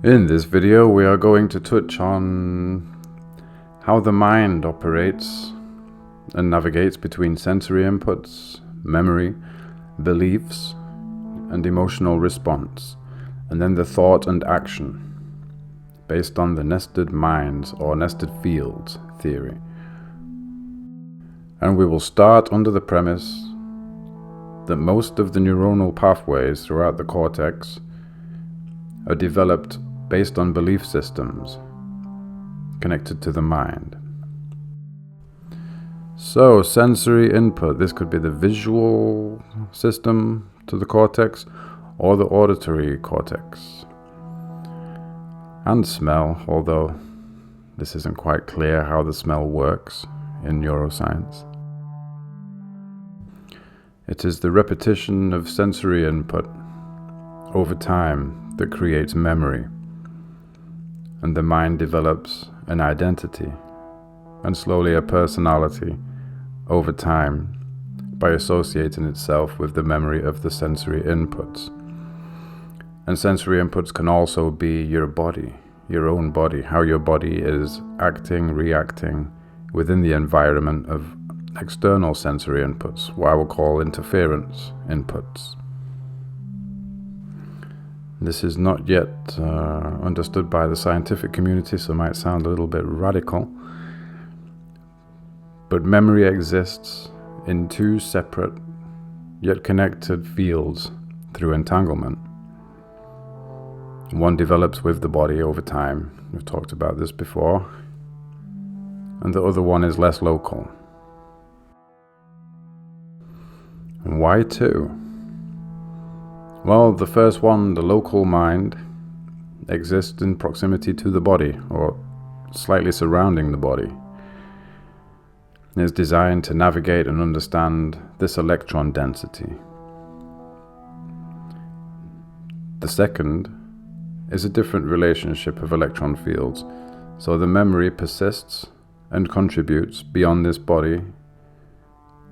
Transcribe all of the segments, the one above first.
In this video we are going to touch on how the mind operates and navigates between sensory inputs, memory, beliefs, and emotional response, and then the thought and action based on the nested minds or nested fields theory. And we will start under the premise that most of the neuronal pathways throughout the cortex are developed based on belief systems connected to the mind. So, sensory input, this could be the visual system to the cortex or the auditory cortex. And smell, although this isn't quite clear how the smell works in neuroscience. It is the repetition of sensory input over time that creates memory, and the mind develops an identity and slowly a personality over time by associating itself with the memory of the sensory inputs. And sensory inputs can also be your body, your own body, how your body is acting, reacting within the environment of external sensory inputs, what I would call interference inputs. This is not yet understood by the scientific community, so it might sound a little bit radical. But memory exists in two separate yet connected fields through entanglement. One develops with the body over time, we've talked about this before, and the other one is less local. And why two? Well, the first one, the local mind, exists in proximity to the body, or slightly surrounding the body. It is designed to navigate and understand this electron density. The second is a different relationship of electron fields, so the memory persists and contributes beyond this body,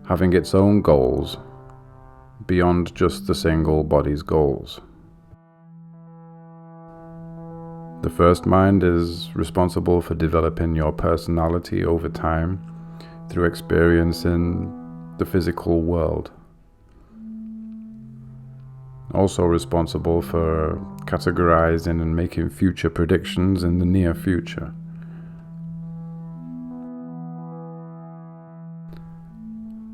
having its own goals beyond just the single body's goals. The first mind is responsible for developing your personality over time through experience in the physical world. Also responsible for categorizing and making future predictions in the near future.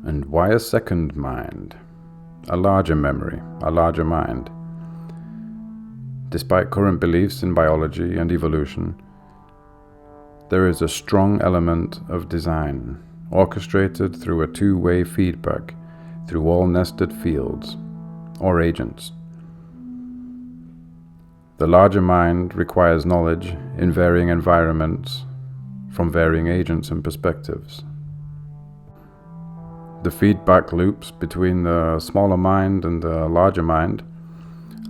And why a second mind? A larger memory, a larger mind. Despite current beliefs in biology and evolution, there is a strong element of design, orchestrated through a two-way feedback through all nested fields, or agents. The larger mind requires knowledge in varying environments from varying agents and perspectives. The feedback loops between the smaller mind and the larger mind,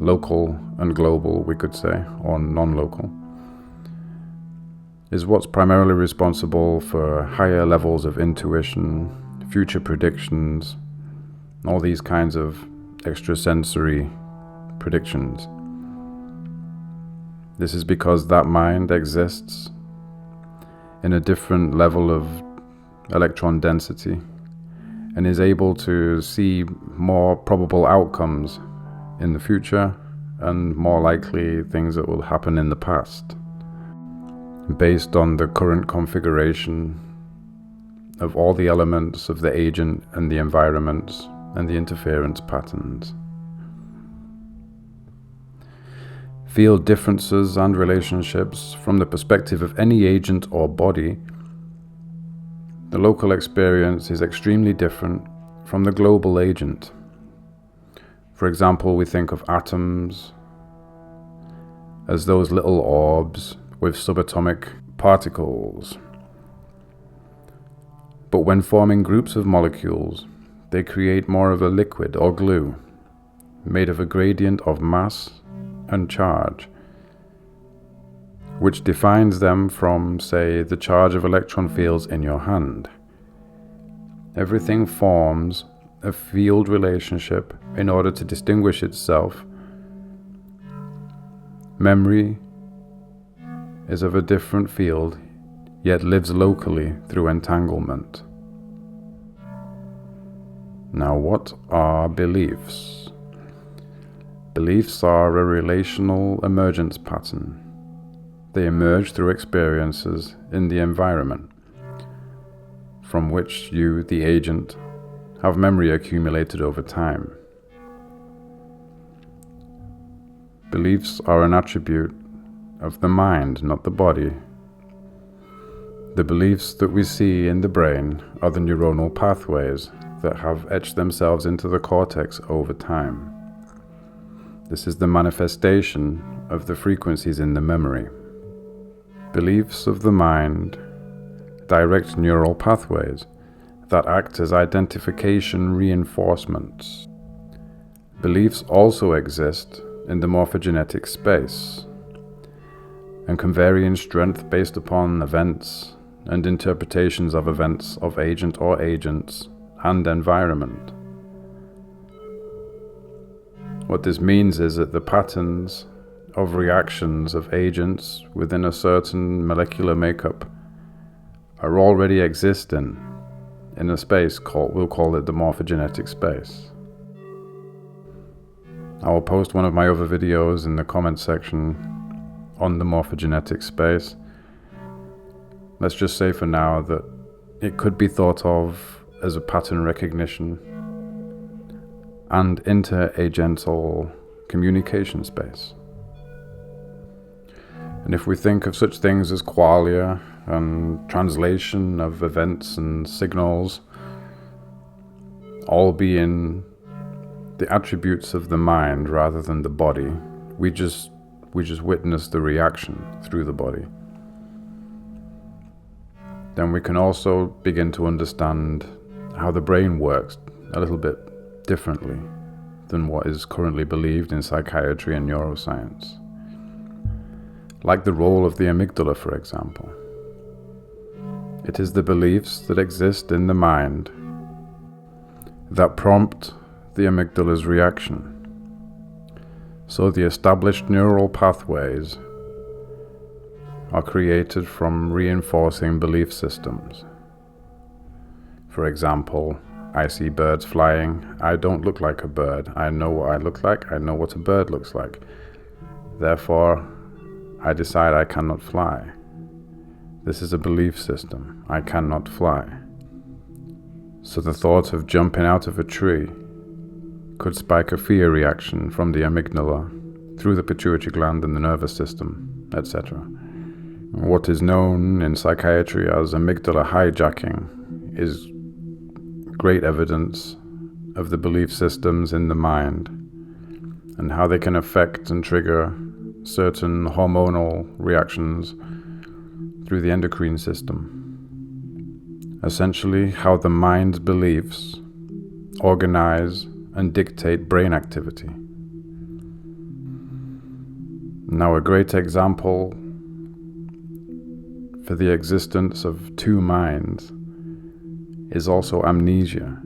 local and global we could say, or non-local, is what's primarily responsible for higher levels of intuition, future predictions, all these kinds of extrasensory predictions. This is because that mind exists in a different level of electron density and is able to see more probable outcomes in the future and more likely things that will happen in the past, based on the current configuration of all the elements of the agent and the environments and the interference patterns. Field differences and relationships from the perspective of any agent or body. The local experience is extremely different from the global agent. For example, we think of atoms as those little orbs with subatomic particles. But when forming groups of molecules, they create more of a liquid or glue, made of a gradient of mass and charge, which defines them from, say, the charge of electron fields in your hand. Everything forms a field relationship in order to distinguish itself. Memory is of a different field, yet lives locally through entanglement. Now, what are beliefs? Beliefs are a relational emergence pattern. They emerge through experiences in the environment, from which you, the agent, have memory accumulated over time. Beliefs are an attribute of the mind, not the body. The beliefs that we see in the brain are the neuronal pathways that have etched themselves into the cortex over time. This is the manifestation of the frequencies in the memory. Beliefs of the mind direct neural pathways that act as identification reinforcements. Beliefs also exist in the morphogenetic space and can vary in strength based upon events and interpretations of events of agent or agents and environment. What this means is that the patterns of reactions of agents within a certain molecular makeup are already existing in a space we'll call it the morphogenetic space. I will post one of my other videos in the comment section on the morphogenetic space. Let's just say for now that it could be thought of as a pattern recognition and inter-agental communication space. And if we think of such things as qualia and translation of events and signals all being the attributes of the mind rather than the body, we just witness the reaction through the body. Then we can also begin to understand how the brain works a little bit differently than what is currently believed in psychiatry and neuroscience. Like the role of the amygdala, for example. It is the beliefs that exist in the mind that prompt the amygdala's reaction. So the established neural pathways are created from reinforcing belief systems. For example, I see birds flying. I don't look like a bird. I know what I look like. I know what a bird looks like. Therefore, I decide I cannot fly. This is a belief system. I cannot fly. So the thought of jumping out of a tree could spike a fear reaction from the amygdala through the pituitary gland and the nervous system, etc. What is known in psychiatry as amygdala hijacking is great evidence of the belief systems in the mind and how they can affect and trigger certain hormonal reactions through the endocrine system. Essentially, how the mind's beliefs organize and dictate brain activity. Now, a great example for the existence of two minds is also amnesia.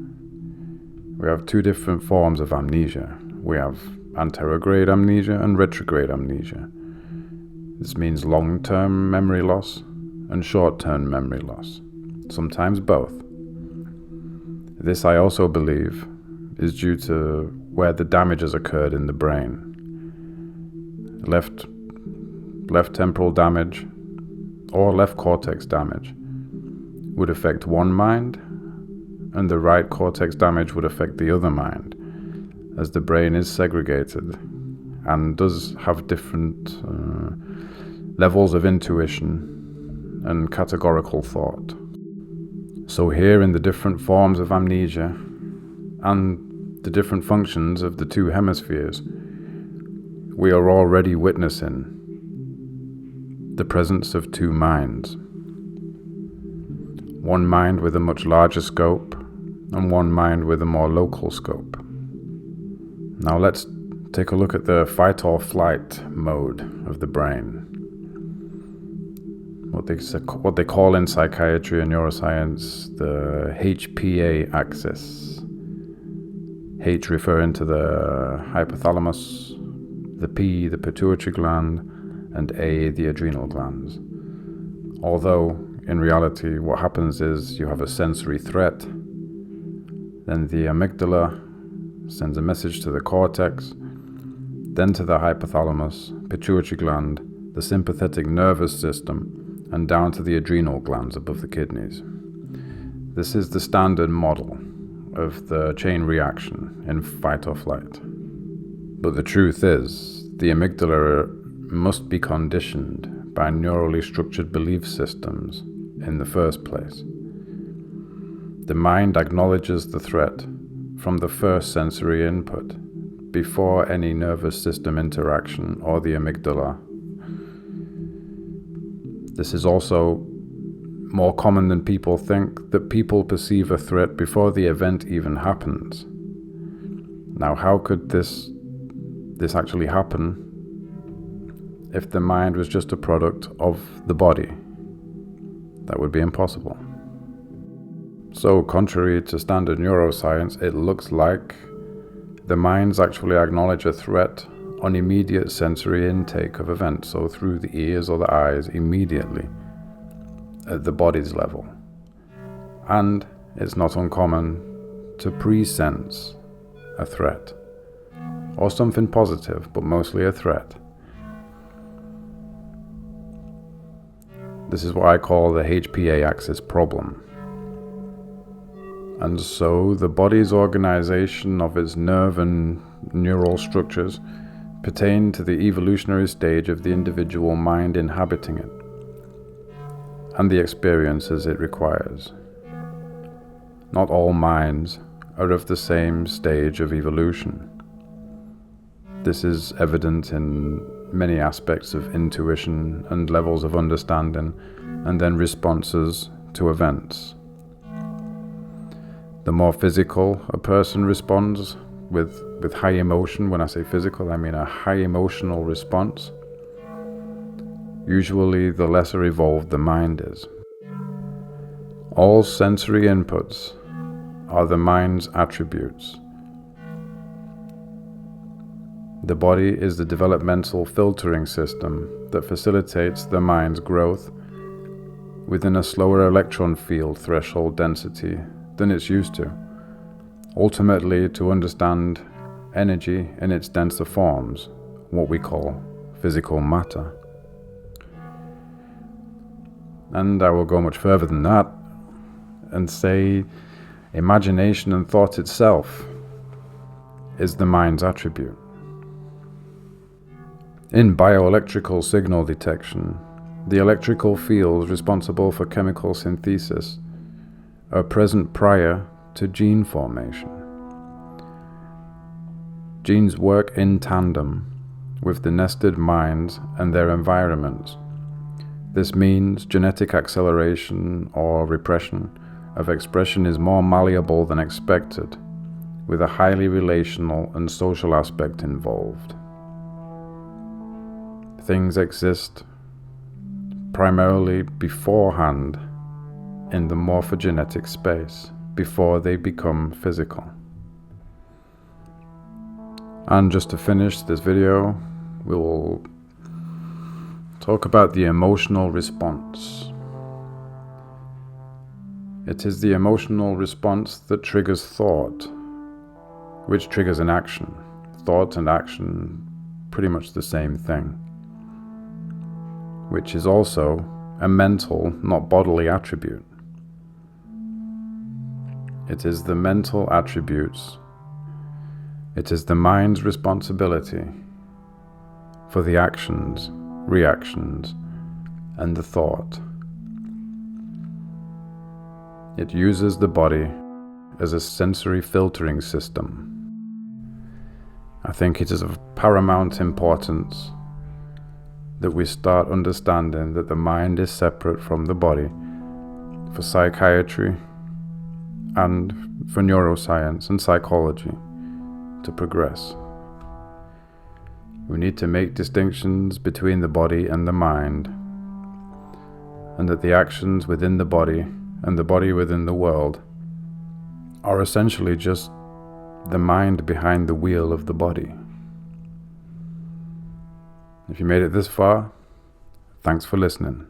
We have two different forms of amnesia. We have anterograde amnesia and retrograde amnesia. This means long-term memory loss and short-term memory loss, sometimes both. This, I also believe, is due to where the damage has occurred in the brain. Left temporal damage or left cortex damage would affect one mind, and the right cortex damage would affect the other mind, as the brain is segregated and does have different levels of intuition and categorical thought. So here, in the different forms of amnesia and the different functions of the two hemispheres, we are already witnessing the presence of two minds. One mind with a much larger scope and one mind with a more local scope. Now let's take a look at the fight or flight mode of the brain. What they call in psychiatry and neuroscience the HPA axis. H referring to the hypothalamus, the P, the pituitary gland, and A, the adrenal glands. Although, in reality, what happens is you have a sensory threat, then the amygdala sends a message to the cortex, then to the hypothalamus, pituitary gland, the sympathetic nervous system, and down to the adrenal glands above the kidneys. This is the standard model of the chain reaction in fight or flight. But the truth is, the amygdala must be conditioned by neurally structured belief systems in the first place. The mind acknowledges the threat from the first sensory input, before any nervous system interaction or the amygdala. This is also more common than people think, that people perceive a threat before the event even happens. Now, how could this actually happen if the mind was just a product of the body? That would be impossible. So, contrary to standard neuroscience, it looks like the minds actually acknowledge a threat on immediate sensory intake of events, so through the ears or the eyes immediately at the body's level. And it's not uncommon to pre-sense a threat, or something positive, but mostly a threat. This is what I call the HPA axis problem. And so the body's organization of its nerve and neural structures pertain to the evolutionary stage of the individual mind inhabiting it, and the experiences it requires. Not all minds are of the same stage of evolution. This is evident in many aspects of intuition and levels of understanding, and then responses to events. The more physical a person responds with high emotion, when I say physical, I mean a high emotional response, usually the lesser evolved the mind is. All sensory inputs are the mind's attributes. The body is the developmental filtering system that facilitates the mind's growth within a slower electron field threshold density than it's used to, ultimately to understand energy in its denser forms, what we call physical matter. And I will go much further than that and say imagination and thought itself is the mind's attribute. In bioelectrical signal detection, the electrical fields responsible for chemical synthesis are present prior to gene formation. Genes work in tandem with the nested minds and their environments. This means genetic acceleration or repression of expression is more malleable than expected, with a highly relational and social aspect involved. Things exist primarily beforehand in the morphogenetic space, before they become physical. And just to finish this video, we will talk about the emotional response. It is the emotional response that triggers thought, which triggers an action. Thought and action, pretty much the same thing, which is also a mental, not bodily attribute. It is the mental attributes. It is the mind's responsibility for the actions, reactions, and the thought. It uses the body as a sensory filtering system. I think it is of paramount importance that we start understanding that the mind is separate from the body for psychiatry and for neuroscience and psychology to progress. We need to make distinctions between the body and the mind, and that the actions within the body and the body within the world are essentially just the mind behind the wheel of the body. If you made it this far, Thanks for listening.